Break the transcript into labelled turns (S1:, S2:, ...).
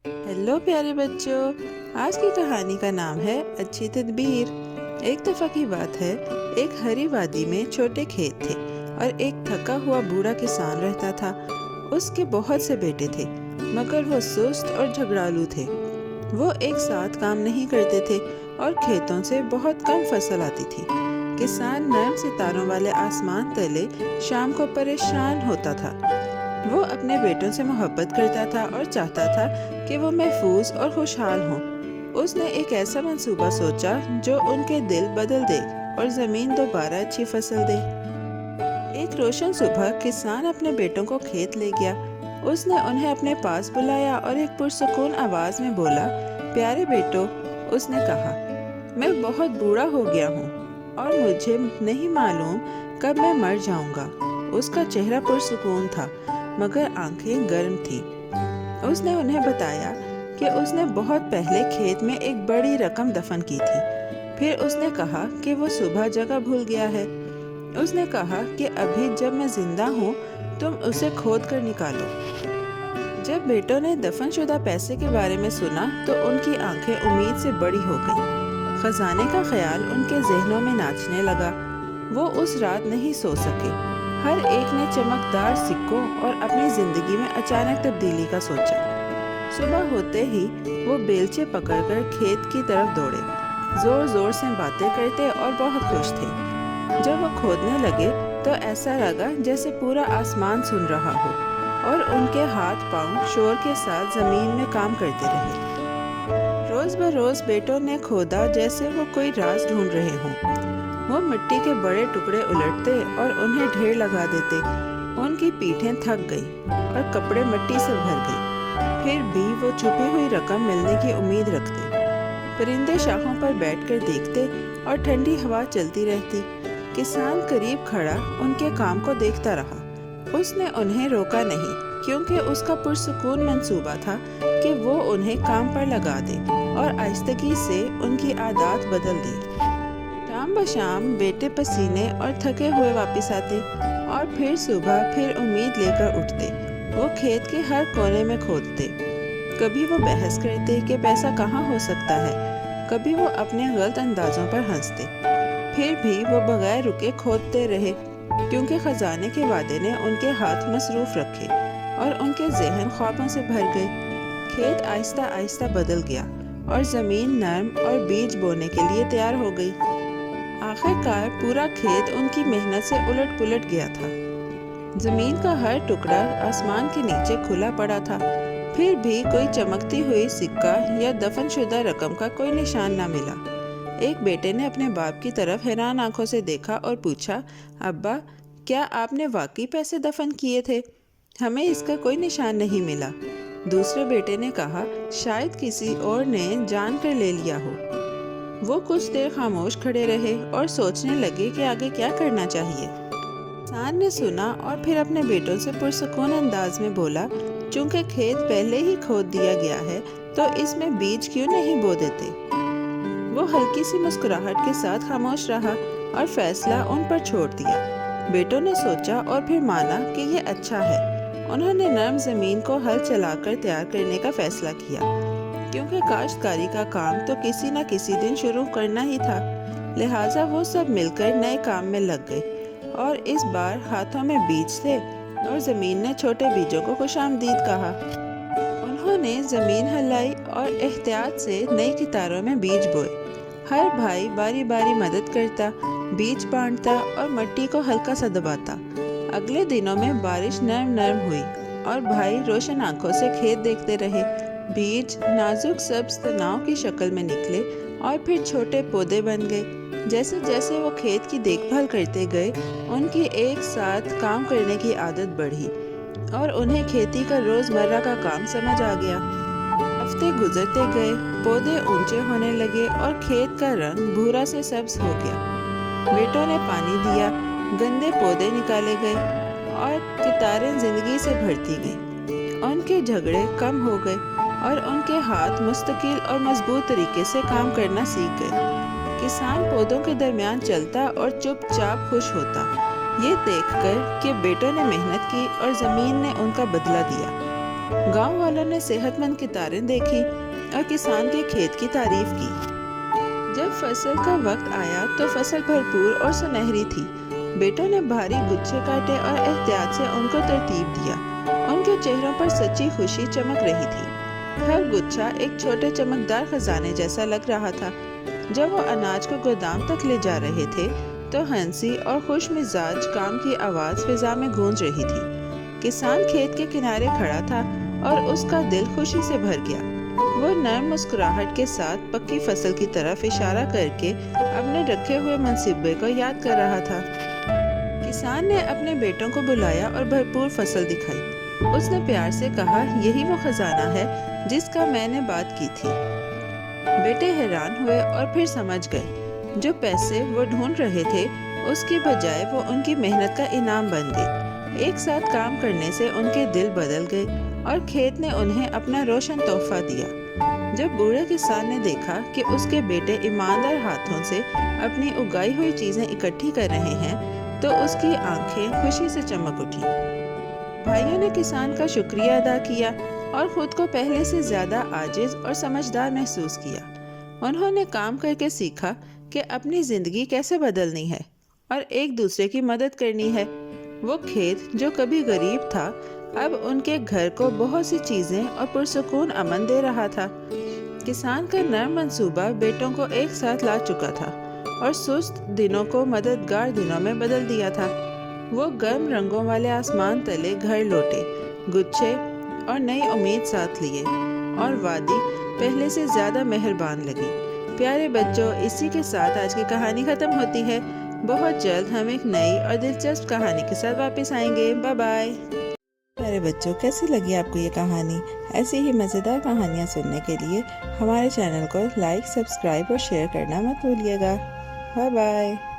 S1: Hello प्यारे बच्चों। आज की कहानी का नाम है अच्छी तदबीर। एक दफ़ा की बात है, एक हरी वादी में छोटे खेत थे और एक थका हुआ बूढ़ा किसान रहता था। उसके बहुत से बेटे थे, मगर वो सुस्त और झगड़ालू थे। वो एक साथ काम नहीं करते थे और खेतों से बहुत कम फसल आती थी। किसान नरम सितारों वाले आसमान तले शाम को परेशान होता था। वो अपने बेटों से मोहब्बत करता था और चाहता था कि वो महफूज और खुशहाल हों। उसने एक ऐसा मंसूबा सोचा जो उनके दिल बदल दे और ज़मीन दोबारा अच्छी फसल दे। एक रोशन सुबह किसान अपने बेटों को खेत ले गया। उसने उन्हें अपने पास बुलाया और एक पुरसुकून आवाज़ में बोला, प्यारे बेटो, उसने कहा, मैं बहुत बूढ़ा हो गया हूँ और मुझे नहीं मालूम कब मैं मर जाऊँगा। उसका चेहरा पुरसुकून था, मगर आंखें गर्म थीं। उसने उन्हें बताया कि उसने बहुत पहले खेत में एक बड़ी रकम दफन की थी। फिर उसने कहा कि वो सुबह जगह भूल गया है। उसने कहा कि अभी जब मैं जिंदा हूँ तुम उसे खोद कर निकालो। जब बेटों ने दफनशुदा पैसे के बारे में सुना तो उनकी आंखें उम्मीद से बड़ी हो गईं। खजाने का ख्याल उनके जहनों में नाचने लगा। वो उस रात नहीं सो सके। हर एक ने चमकदार सिक्कों और अपनी जिंदगी में अचानक तब्दीली का सोचा। सुबह होते ही वो बेलचे पकड़कर खेत की तरफ दौड़े, जोर जोर से बातें करते और बहुत खुश थे। जब वो खोदने लगे तो ऐसा लगा जैसे पूरा आसमान सुन रहा हो और उनके हाथ पांव शोर के साथ जमीन में काम करते रहे। रोज बरोज बेटों ने खोदा जैसे वो कोई राज ढूंढ रहे हों। वो मिट्टी के बड़े टुकड़े उलटते और उन्हें ढेर लगा देते। उनकी पीठें थक गई और कपड़े मिट्टी से भर गए। फिर भी वो छुपी हुई रकम मिलने की उम्मीद रखते। परिंदे शाखों पर बैठकर देखते और ठंडी हवा चलती रहती। किसान करीब खड़ा उनके काम को देखता रहा। उसने उन्हें रोका नहीं, क्योंकि उसका पुरसुकून मंसूबा था कि वो उन्हें काम पर लगा दे और आहिस्तगी से उनकी आदत बदल दे। शाम बशाम बेटे पसीने और थके हुए वापस आते और फिर सुबह फिर उम्मीद लेकर उठते। वो खेत के हर कोने में खोदते। कभी वो बहस करते कि पैसा कहाँ हो सकता है, कभी वो अपने गलत अंदाजों पर हंसते। फिर भी वो बगैर रुके खोदते रहे, क्योंकि खजाने के वादे ने उनके हाथ मसरूफ रखे और उनके जहन ख्वाबों से भर गए। खेत आहिस्ता आहिस्ता बदल गया और जमीन नरम और बीज बोने के लिए तैयार हो गई। आखिरकार पूरा खेत उनकी मेहनत से उलट पुलट गया था। जमीन का हर टुकड़ा आसमान के नीचे खुला पड़ा था। फिर भी कोई चमकती हुई सिक्का या दफनशुदा रकम का कोई निशान न मिला। एक बेटे ने अपने बाप की तरफ हैरान आंखों से देखा और पूछा, अब्बा, क्या आपने वाकई पैसे दफन किए थे? हमें इसका कोई निशान नहीं मिला। दूसरे बेटे ने कहा, शायद किसी और ने जान कर ले लिया हो। वो कुछ देर खामोश खड़े रहे और सोचने लगे कि आगे क्या करना चाहिए। किसान ने सुना और फिर अपने बेटों से पुरसुकून अंदाज में बोला, चूंकि खेत पहले ही खोद दिया गया है तो इसमें बीज क्यों नहीं बो देते? वो हल्की सी मुस्कुराहट के साथ खामोश रहा और फैसला उन पर छोड़ दिया। बेटों ने सोचा और फिर माना कि ये अच्छा है। उन्होंने नरम जमीन को हल चलाकर तैयार करने का फैसला किया, क्योंकि काश्तकारी का काम तो किसी न किसी दिन शुरू करना ही था। लिहाजा वो सब मिलकर नए काम में लग गए और इस बार हाथों में बीज थे और जमीन ने छोटे बीजों को खुशामदीद कहा। उन्होंने जमीन हिलाई और एहतियात से नई कितारों में बीज बोए। हर भाई बारी बारी मदद करता, बीज बांटता और मिट्टी को हल्का सा दबाता। अगले दिनों में बारिश नरम नरम हुई और भाई रोशन आंखों से खेत देखते रहे। बीज नाजुक सब्ज तनाव की शक्ल में निकले और फिर छोटे पौधे बन गए। जैसे जैसे वो खेत की देखभाल करते गए, उनकी एक साथ काम करने की आदत बढ़ी और उन्हें खेती का रोजमर्रा का काम समझ आ गया। हफ्ते गुजरते गए, पौधे ऊंचे होने लगे और खेत का रंग भूरा से सब्ज हो गया। बेटों ने पानी दिया, गंदे पौधे निकाले गए और कितारें जिंदगी से भरती गईं। उनके झगड़े कम हो गए और उनके हाथ मुस्तकिल और मजबूत तरीके से काम करना सीख गए। किसान पौधों के दरमियान चलता और चुपचाप खुश होता, ये देखकर कि बेटों ने मेहनत की और जमीन ने उनका बदला दिया। गांव वालों ने सेहतमंद कितारें देखी और किसान के खेत की तारीफ की। जब फसल का वक्त आया तो फसल भरपूर और सुनहरी थी। बेटों ने भारी गुच्छे काटे और एहतियात से उनको तरतीब दिया। उनके चेहरों पर सच्ची खुशी चमक रही थी। हर गुच्छा एक छोटे चमकदार खजाने जैसा लग रहा था। जब वो अनाज को गोदाम तक ले जा रहे थे तो हंसी और खुश मिजाज काम की आवाज़ फिजा में गूंज रही थी। किसान खेत के किनारे खड़ा था और उसका दिल खुशी से भर गया। वो नर्म मुस्कुराहट के साथ पक्की फसल की तरफ इशारा करके अपने रखे हुए मंसूबे को याद कर रहा था। किसान ने अपने बेटों को बुलाया और भरपूर फसल दिखाई। उसने प्यार से कहा, यही वो खजाना है जिसका मैंने बात की थी। बेटे हैरान हुए और फिर समझ गए जो पैसे वो ढूंढ रहे थे उसकी बजाय वो उनकी मेहनत का इनाम बन गए। एक साथ काम करने से उनके दिल बदल गए और खेत ने उन्हें अपना रोशन तोहफा दिया। जब बूढ़े किसान ने देखा कि उसके बेटे ईमानदार हाथों से अपनी उगाई हुई चीजें इकट्ठी कर रहे हैं तो उसकी आंखें खुशी से चमक उठी। भाइयों ने किसान का शुक्रिया अदा किया और खुद को पहले से ज्यादा आजिज और समझदार महसूस किया। उन्होंने काम करके सीखा कि अपनी जिंदगी कैसे बदलनी है और एक दूसरे की मदद करनी है। वो खेत जो कभी गरीब था अब उनके घर को बहुत सी चीजें और पुरसुकून अमन दे रहा था। किसान का नर्म मंसूबा बेटों को एक साथ ला चुका था और सुस्त दिनों को मददगार दिनों में बदल दिया था। वो गर्म रंगों वाले आसमान तले घर लौटे, गुच्छे और नई उम्मीद साथ लिए और वादी पहले से ज्यादा मेहरबान लगी। प्यारे बच्चों, इसी के साथ आज की कहानी खत्म होती है। बहुत जल्द हम एक नई और दिलचस्प कहानी के साथ वापस आएंगे। Bye bye. प्यारे बच्चों, कैसी लगी आपको ये कहानी? ऐसी ही मज़ेदार कहानियाँ सुनने के लिए हमारे चैनल को लाइक, सब्सक्राइब और शेयर करना मत भूलिएगा। Bye bye.